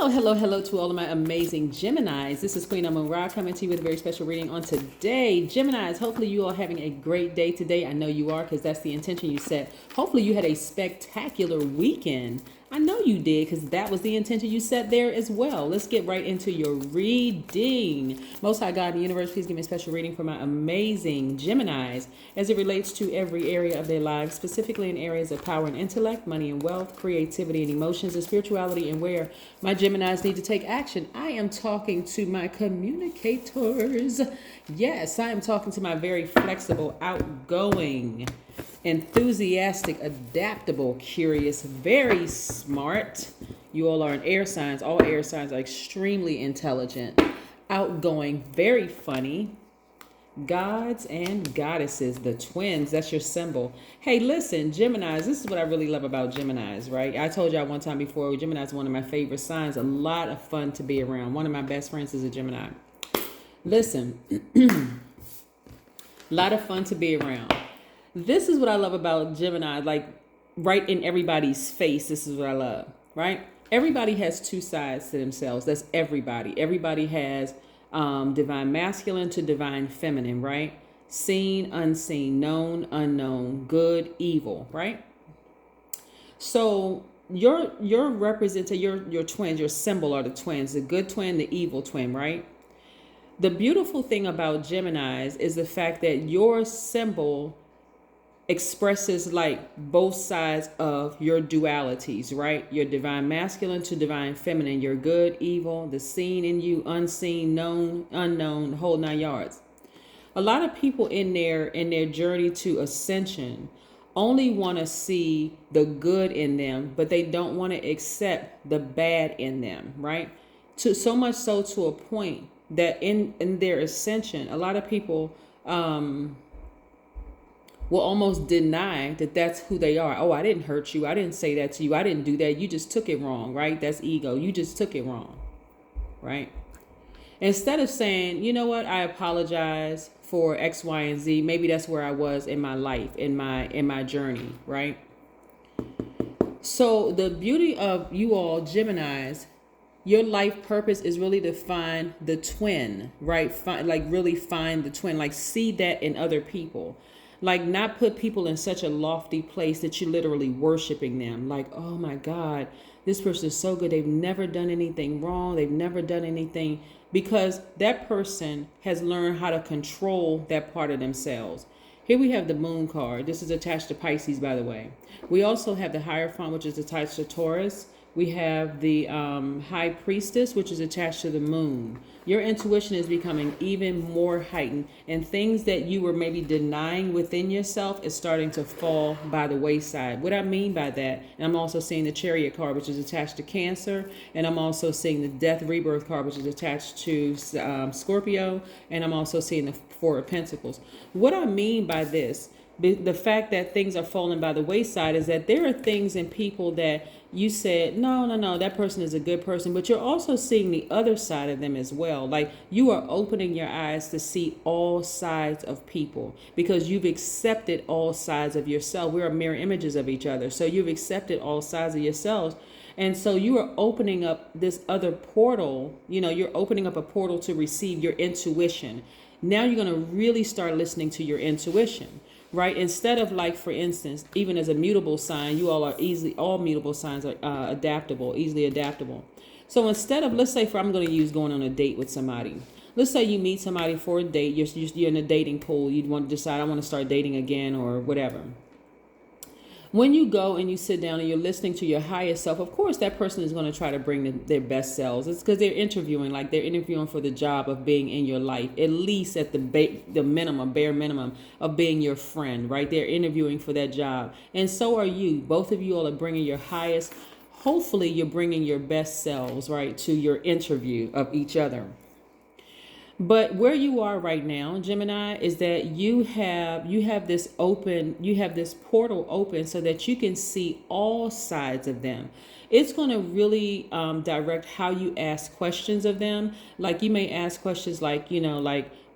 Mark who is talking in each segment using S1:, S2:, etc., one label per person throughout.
S1: Hello to all of my amazing Geminis. This is Queen Amun Ra coming to you with a very special reading on today. Geminis, hopefully you are having a great day today. I know you are because that's the intention you set. Hopefully you had a spectacular weekend. I know you did because that was the intention you set there as well. Let's get right into your reading. Most High God in the universe, please give me a special reading for my amazing Geminis as it relates to every area of their lives, specifically in areas of power and intellect, money and wealth, creativity and emotions, and spirituality, and where my Geminis need to take action. I am talking to my communicators. Yes, I am talking to my very flexible, outgoing, enthusiastic, adaptable, curious, very smart. You all are in air signs. All air signs are extremely intelligent, outgoing, very funny. Gods and goddesses, the twins, that's your symbol. Hey, listen, Geminis, this is what I really love about Geminis, right? I told y'all one time before, Gemini is one of my favorite signs. A lot of fun to be around. One of my best friends is a Gemini. Listen, a lot of fun to be around. This is what I love about Gemini, like right in everybody's face. This is what I love, right? Everybody has two sides to themselves. That's everybody. Everybody has divine masculine to divine feminine, right? Seen, unseen, known, unknown, good, evil, right? So your your twins, your symbol are the twins, the good twin, the evil twin, right? The beautiful thing about Geminis is the fact that your symbol expresses like both sides of your dualities, right? Your divine masculine to divine feminine, your good, evil, the seen in you, unseen, known, unknown, the whole 9 yards. A lot of people in their journey to ascension only want to see the good in them, but they don't want to accept the bad in them, right? To so much so to a point that in their ascension, a lot of people will almost deny that that's who they are. Oh, I didn't hurt you. I didn't say that to you. I didn't do that. You just took it wrong, right? That's ego. You just took it wrong, right? Instead of saying, you know what, I apologize for X, Y, and Z. Maybe that's where I was in my life, in my journey, right? So the beauty of you all Geminis, your life purpose is really to find the twin, right? Really find the twin, like see that in other people. Like not put people in such a lofty place that you're literally worshiping them. Like, oh my God, this person is so good. They've never done anything wrong. They've never done anything, because that person has learned how to control that part of themselves. Here we have the moon card. This is attached to Pisces, by the way. We also have the Hierophant, which is attached to Taurus. We have the High Priestess, which is attached to the moon. Your intuition is becoming even more heightened, and things that you were maybe denying within yourself is starting to fall by the wayside. What I mean by that, and I'm also seeing the Chariot card, which is attached to Cancer, and I'm also seeing the Death Rebirth card, which is attached to Scorpio, and I'm also seeing the Four of Pentacles. What I mean by this, the fact that things are falling by the wayside, is that there are things in people that you said, no, that person is a good person, but you're also seeing the other side of them as well. Like you are opening your eyes to see all sides of people because you've accepted all sides of yourself. We are mirror images of each other. So you've accepted all sides of yourselves. And so you are opening up this other portal, you're opening up a portal to receive your intuition. Now you're going to really start listening to your intuition. Right? Instead of like, for instance, even as a mutable sign, you all are all mutable signs are easily adaptable. So instead of, let's say I'm going to use going on a date with somebody. Let's say you meet somebody for a date. You're in a dating pool. You'd want to decide, I want to start dating again or whatever. When you go and you sit down and you're listening to your highest self, of course, that person is going to try to bring their best selves. It's because they're interviewing for the job of being in your life, at least at the bare minimum of being your friend, right? They're interviewing for that job. And so are you. Both of you all are bringing your highest. Hopefully, you're bringing your best selves, right, to your interview of each other. But where you are right now, Gemini, is that you have this portal open so that you can see all sides of them. It's going to really direct how you ask questions of them. Like you may ask questions like,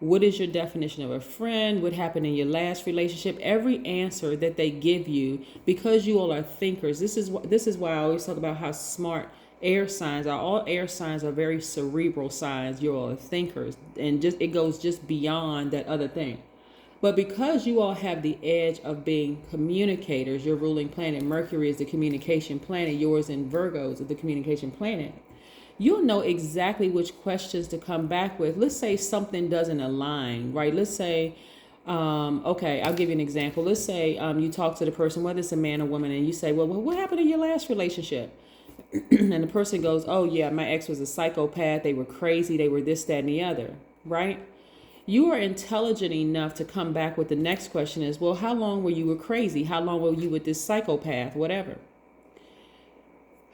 S1: what is your definition of a friend? What happened in your last relationship? Every answer that they give you, because you all are thinkers. This is why I always talk about how smart air signs are all air signs are very cerebral signs. You're all thinkers, and just it goes just beyond that other thing. But because you all have the edge of being communicators, your ruling planet Mercury is the communication planet, yours in Virgos is the communication planet. You'll know exactly which questions to come back with. Let's say something doesn't align, right? Let's say, okay, I'll give you an example. Let's say you talk to the person, whether it's a man or woman, and you say, well, what happened in your last relationship? And the person goes, oh, yeah, my ex was a psychopath. They were crazy. They were this, that, and the other, right? You are intelligent enough to come back with the next question is, well, how long were you crazy? How long were you with this psychopath? Whatever.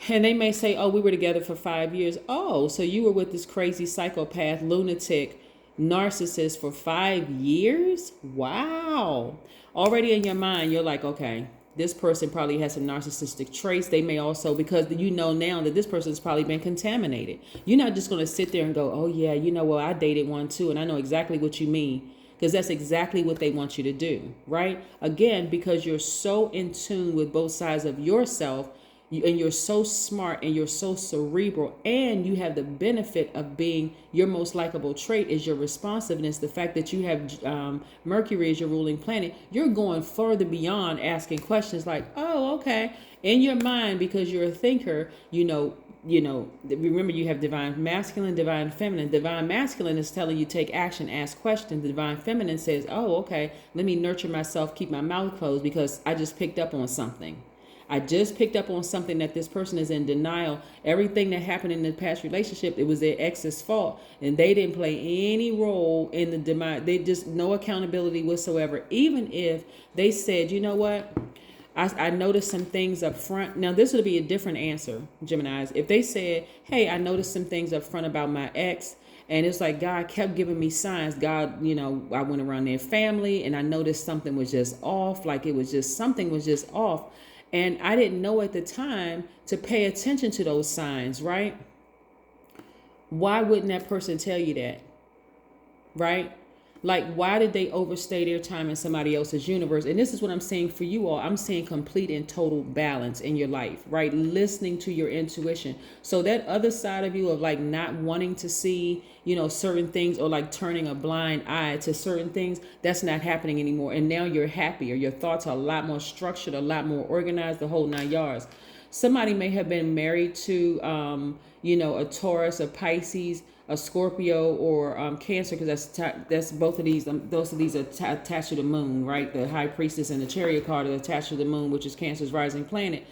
S1: And they may say, oh, we were together for 5 years. Oh, so you were with this crazy psychopath, lunatic, narcissist for 5 years? Wow. Already in your mind, you're like, okay, this person probably has some narcissistic traits. They may also, because you know now that this person's probably been contaminated. You're not just going to sit there and go, oh, yeah, you know, well, I dated one too, and I know exactly what you mean. Because that's exactly what they want you to do, right? Again, because you're so in tune with both sides of yourself, and you're so smart and you're so cerebral, and you have the benefit of being, your most likable trait is your responsiveness. The fact that you have Mercury as your ruling planet, you're going further beyond asking questions like, oh, okay, in your mind, because you're a thinker, you know, remember you have divine masculine, divine feminine. Divine masculine is telling you take action, ask questions. The divine feminine says, oh, okay, let me nurture myself, keep my mouth closed because I just picked up on something. I just picked up on something that this person is in denial. Everything that happened in the past relationship, it was their ex's fault. And they didn't play any role in the demise. They just, no accountability whatsoever. Even if they said, you know what? I noticed some things up front. Now, this would be a different answer, Geminis. If they said, hey, I noticed some things up front about my ex. And it's like God kept giving me signs. God, you know, I went around their family and I noticed something was just off. Like it was just, something was just off. And I didn't know at the time to pay attention to those signs, right? Why wouldn't that person tell you that? Right? Like, why did they overstay their time in somebody else's universe? And this is what I'm saying for you all. I'm seeing complete and total balance in your life, right? Listening to your intuition. So that other side of you of like not wanting to see, you know, certain things, or like turning a blind eye to certain things, that's not happening anymore. And now you're happier. Your thoughts are a lot more structured, a lot more organized, the whole 9 yards. Somebody may have been married to, you know, a Taurus, a Pisces, a Scorpio, or Cancer, because that's both of these. Those of these are attached to the moon, right? The High Priestess and the Chariot card are attached to the moon, which is Cancer's rising planet.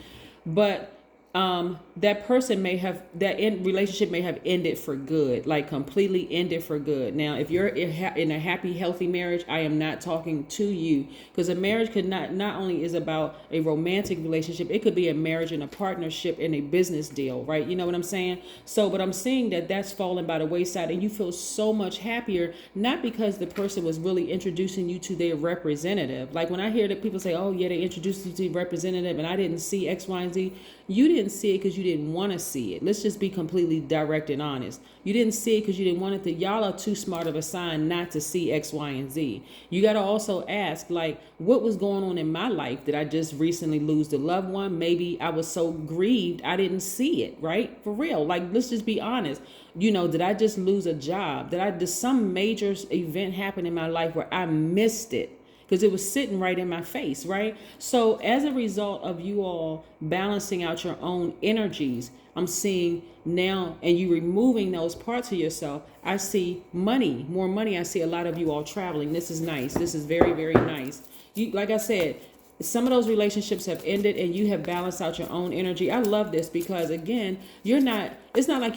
S1: But that person may have, relationship may have ended for good, like completely ended for good. Now, if you're in a happy, healthy marriage, I am not talking to you, because a marriage could not only is about a romantic relationship, it could be a marriage and a partnership and a business deal, right? You know what I'm saying? So, but I'm seeing that that's fallen by the wayside, and you feel so much happier, not because the person was really introducing you to their representative. Like when I hear that people say, oh yeah, they introduced you to the representative and I didn't see X, Y, and Z. You didn't see it because you didn't want to see it. Let's just be completely direct and honest. You didn't see it because you didn't want it to. Y'all are too smart of a sign not to see X, Y, and Z. You got to also ask, like, what was going on in my life? Did I just recently lose a loved one? Maybe I was so grieved I didn't see it, right? For real. Like, let's just be honest. You know, did I just lose a job? Did some major event happen in my life where I missed it? Because it was sitting right in my face, right? So as a result of you all balancing out your own energies, I'm seeing now, and you removing those parts of yourself, I see money, more money. I see a lot of you all traveling. This is nice. This is very, very nice. You, like I said, some of those relationships have ended and you have balanced out your own energy. I love this because, again, it's not like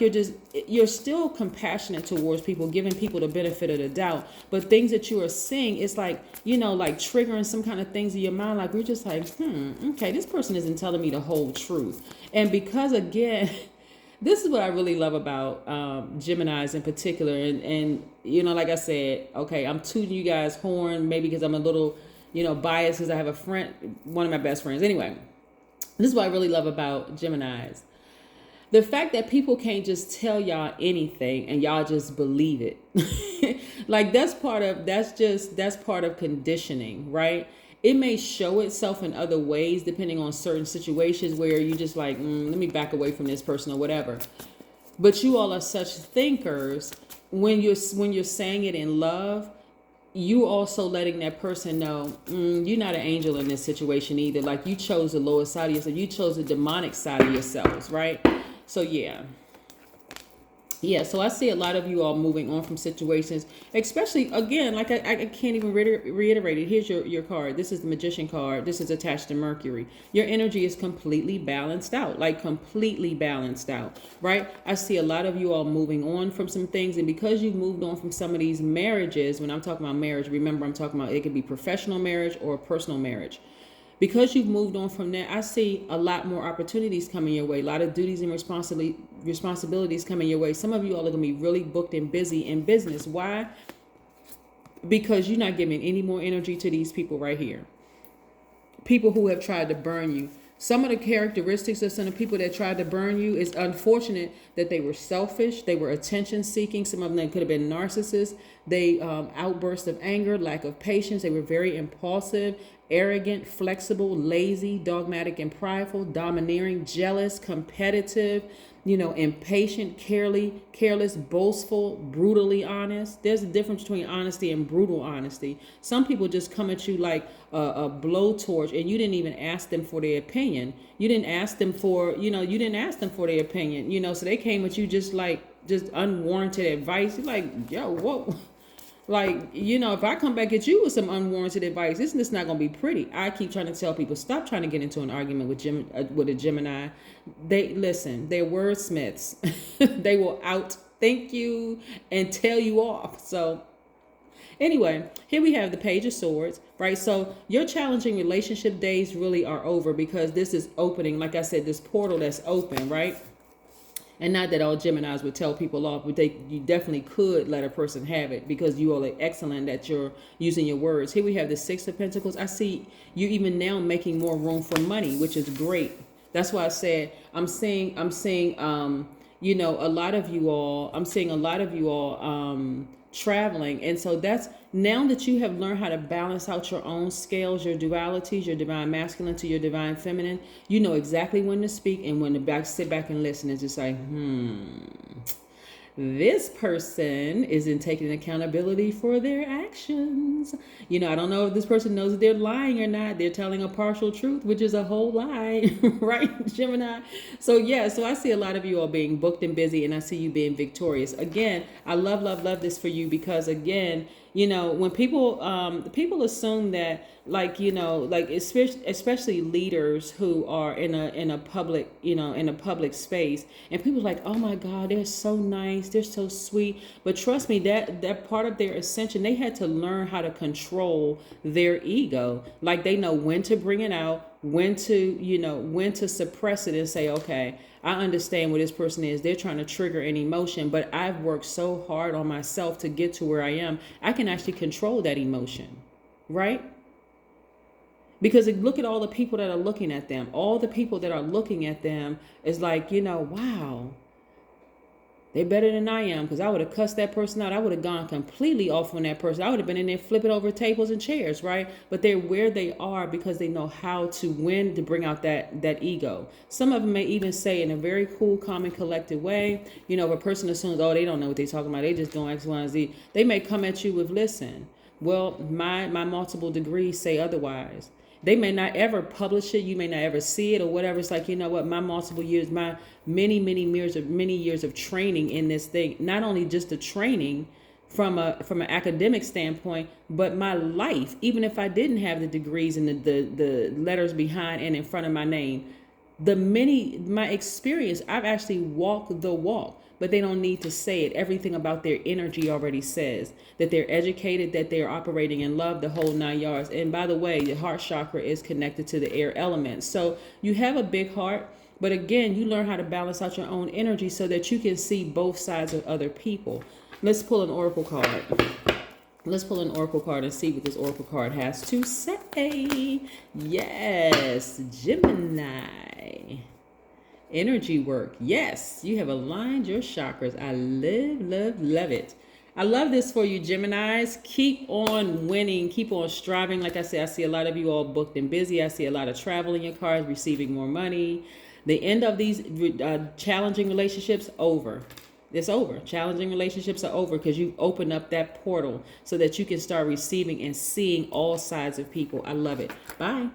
S1: you're still compassionate towards people, giving people the benefit of the doubt. But things that you are seeing, it's like, you know, like triggering some kind of things in your mind. Like we're just like, okay, this person isn't telling me the whole truth. And because, again, this is what I really love about Geminis in particular. And, you know, like I said, okay, I'm tooting you guys' horn, maybe because I'm a little, you know, biased because I have a friend, one of my best friends. Anyway, this is what I really love about Geminis. The fact that people can't just tell y'all anything and y'all just believe it. Like that's part of conditioning, right? It may show itself in other ways depending on certain situations where you just like, let me back away from this person or whatever. But you all are such thinkers. When you're saying it in love, you also letting that person know, you're not an angel in this situation either. Like, you chose the lowest side of yourself. You chose the demonic side of yourselves, right? So yeah, so I see a lot of you all moving on from situations, especially, again, like I can't even reiterate it. Here's your card. This is the Magician card. This is attached to Mercury. Your energy is completely balanced out, like completely balanced out, right? I see a lot of you all moving on from some things, and because you've moved on from some of these marriages, when I'm talking about marriage, remember I'm talking about, it could be professional marriage or personal marriage. Because you've moved on from that, I see a lot more opportunities coming your way, a lot of duties and responsibilities coming your way. Some of you all are going to be really booked and busy in business. Why? Because you're not giving any more energy to these people right here. People who have tried to burn you. Some of the characteristics of some of the people that tried to burn you is unfortunate that they were selfish. They were attention seeking. Some of them could have been narcissists. They outbursts of anger, lack of patience. They were very impulsive, arrogant, flexible, lazy, dogmatic and prideful, domineering, jealous, competitive, impatient, careless, boastful, brutally honest. There's a difference between honesty and brutal honesty. Some people just come at you like a blowtorch, and you didn't even ask them for their opinion. You didn't ask them for, their opinion, so they came at you just unwarranted advice. You're like, yo, whoa. Like, if I come back at you with some unwarranted advice, this is not going to be pretty. I keep trying to tell people, stop trying to get into an argument with a Gemini. They're wordsmiths. They will outthink you and tell you off. So anyway, here we have the Page of Swords, right? So your challenging relationship days really are over, because this is opening, like I said, this portal that's open, right? And not that all Geminis would tell people off, but you definitely could let a person have it, because you all are excellent at your using your words. Here we have the Six of Pentacles. I see you even now making more room for money, which is great. That's why I said I'm seeing a lot of you all traveling. And so that's, now that you have learned how to balance out your own scales, your dualities, your divine masculine to your divine feminine, you know exactly when to speak and when to sit back and listen. It's just like, this person isn't taking accountability for their actions. I don't know if this person knows that they're lying or not. They're telling a partial truth, which is a whole lie, right, Gemini? So I see a lot of you all being booked and busy, and I see you being victorious. Again, I love this for you, because again, when people assume that, especially leaders who are in a public space, and people are like, oh my God, they're so nice, they're so sweet. But trust me, that part of their ascension, they had to learn how to control their ego. Like, they know when to bring it out, when to suppress it and say, okay, I understand where this person is. They're trying to trigger an emotion, but I've worked so hard on myself to get to where I am. I can actually control that emotion, right? Because look at all the people that are looking at them. All the people that are looking at them is like, wow, they're better than I am, because I would have cussed that person out. I would have gone completely off on that person. I would have been in there flipping over tables and chairs, right? But they're where they are because they know how to win, to bring out that ego. Some of them may even say in a very cool, calm, and collected way, if a person assumes, oh, they don't know what they're talking about, they just doing X, Y, and Z. They may come at you with, listen, well, my multiple degrees say otherwise. They may not ever publish it. You may not ever see it or whatever. It's like, what, my multiple years, my many years of training in this thing, not only just the training from an academic standpoint, but my life, even if I didn't have the degrees and the letters behind and in front of my name, my experience, I've actually walked the walk. But they don't need to say it. Everything about their energy already says that they're educated, that they're operating in love, the whole 9 yards. And by the way, the heart chakra is connected to the air element. So you have a big heart, but again, you learn how to balance out your own energy so that you can see both sides of other people. Let's pull an oracle card. Let's pull an oracle card and see what this oracle card has to say. Yes, Gemini. Energy work. Yes, you have aligned your chakras. I love it. I love this for you, Geminis. Keep on winning. Keep on striving. Like I said, I see a lot of you all booked and busy. I see a lot of travel in your cars, receiving more money. The end of these challenging relationships over. It's over. Challenging relationships are over because you open up that portal so that you can start receiving and seeing all sides of people. I love it. Bye.